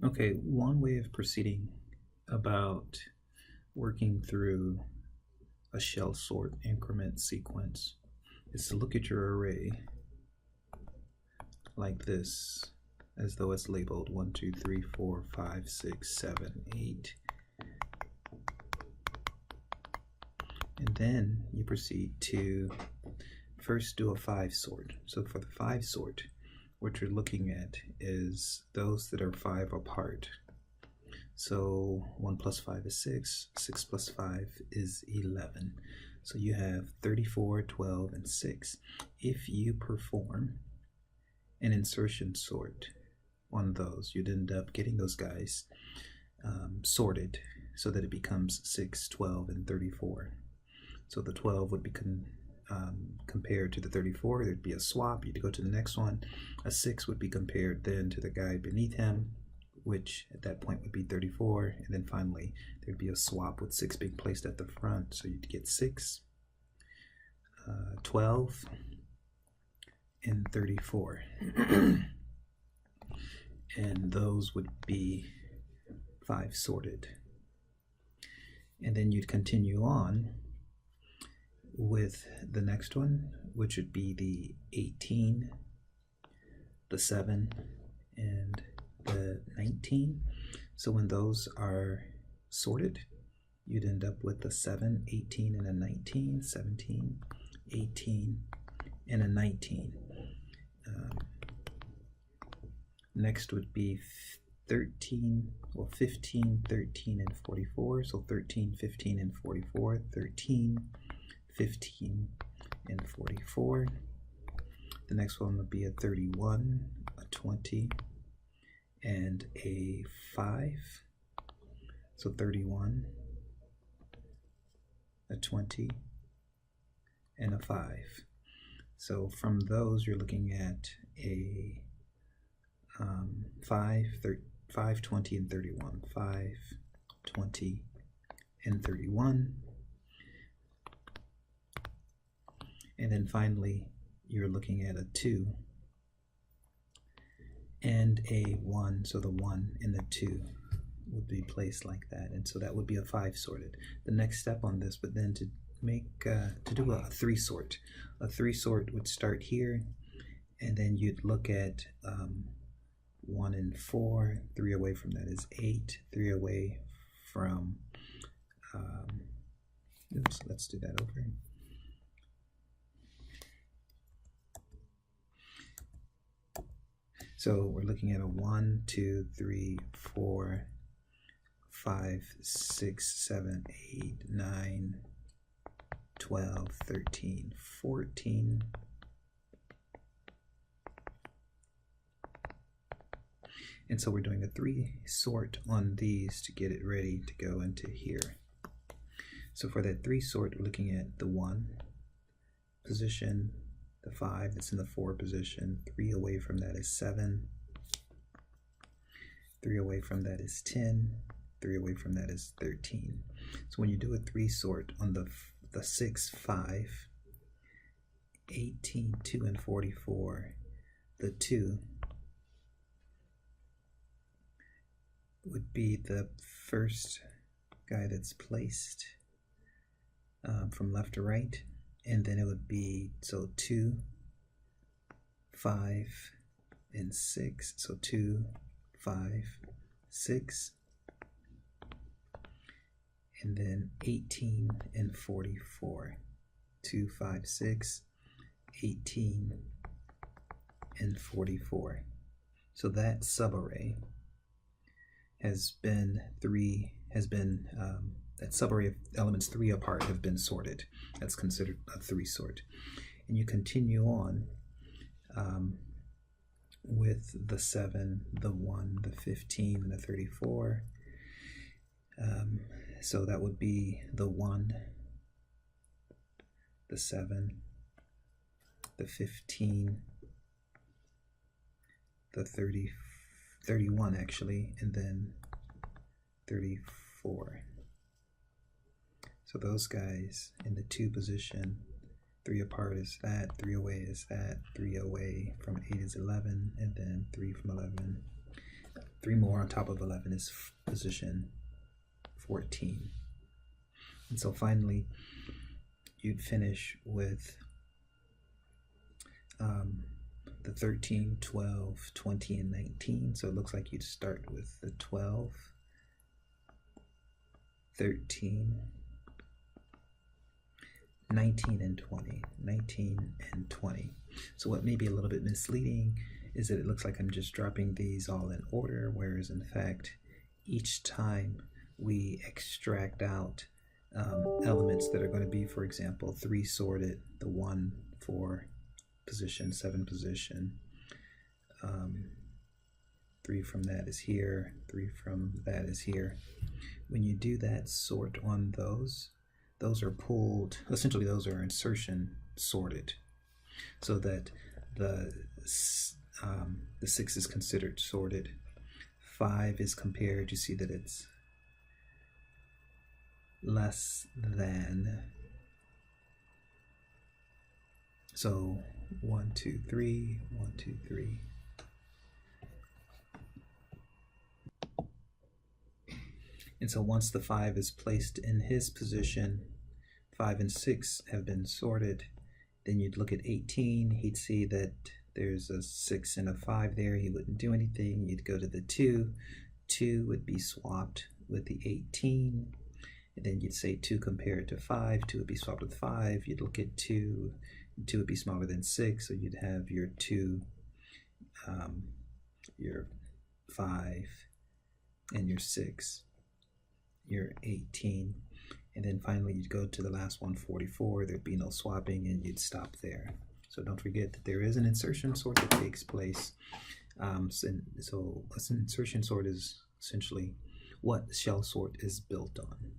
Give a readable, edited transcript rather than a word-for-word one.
Okay, one way of proceeding about working through a shell sort increment sequence is to look at your array like this, as though it's labeled 1, 2, 3, 4, 5, 6, 7, 8. And then you proceed to first do a 5 sort. So for the 5 sort, what you're looking at is those that are 5 apart. So 1 plus 5 is 6, 6 plus 5 is 11. So you have 34, 12, and 6. If you perform an insertion sort on those, you'd end up getting those guys sorted so that it becomes 6, 12, and 34. So the 12 would be compared to the 34. There'd be a swap. You'd go to the next one. A 6 would be compared then to the guy beneath him, which at that point would be 34. And then finally, there'd be a swap with 6 being placed at the front. So you'd get 6, 12, and 34. And those would be 5 sorted. And then you'd continue on with the next one, which would be the 18, the 7, and the 19. So when those are sorted, you'd end up with a 7, 18, and a 19, 17, 18, and a 19. Next would be 13, well 15, 13, and 44. So 13, 15, and 44, 13, 15, and 44. The next one would be a 31, a 20, and a 5. So 31, a 20, and a 5. So from those, you're looking at a 5, 20, and 31. 5, 20, and 31. And then finally, you're looking at a 2 and a 1. So the 1 and the 2 would be placed like that. And so that would be a 5 sorted. The next step on this would then to do a 3 sort. A 3 sort would start here, and then you'd look at 1 and 4. 3 away from that is 8. 3 away from, oops, let's do that over. So we're looking at a 1, 2, 3, 4, 5, 6, 7, 8, 9, 12, 13, 14. And so we're doing a 3 sort on these to get it ready to go into here. So for that 3 sort, we're looking at the 1 position, the 5 that's in the 4 position, 3 away from that is 7, 3 away from that is 10, 3 away from that is 13. So when you do a 3 sort on the 6, 5, 18, 2, and 44, the 2 would be the first guy that's placed from left to right. And then it would be, so 2, 5, and 6. So 2, 5, 6. And then 18 and 44. 2, 5, 6, 18, and 44. So that subarray has been that subarray of elements 3 apart have been sorted. That's considered a 3 sort. And you continue on with the 7, the 1, the 15, and the 34. So that would be the 1, the 7, the 15, the 31 actually, and then 34. So those guys in the 2 position, 3 apart is that, 3 away is that, 3 away from 8 is 11, and then 3 from 11, 3 more on top of 11 is position 14. And so finally, you'd finish with the 13, 12, 20, and 19. So it looks like you'd start with the 12, 13, 19, and 20. 19 and 20. So what may be a little bit misleading is that it looks like I'm just dropping these all in order, whereas in fact, each time we extract out elements that are going to be, for example, 3 sorted, the 1 for position, 7 position, 3 from that is here, 3 from that is here. When you do that sort on those are pulled, essentially those are insertion sorted, so that the 6 is considered sorted. 5 is compared, you see that it's less than, so 1, 2, 3, 1, 2, 3. And so once the 5 is placed in his position, 5 and 6 have been sorted. Then you'd look at 18, he'd see that there's a 6 and a 5 there, he wouldn't do anything. You'd go to the 2, 2 would be swapped with the 18, and then you'd say 2 compared to 5, 2 would be swapped with 5. You'd look at 2, 2 would be smaller than 6, so you'd have your 2, your 5, and your 6, your 18. And then finally you'd go to the last one, 44, there'd be no swapping, and you'd stop there. So don't forget that there is an insertion sort that takes place. So an insertion sort is essentially what shell sort is built on.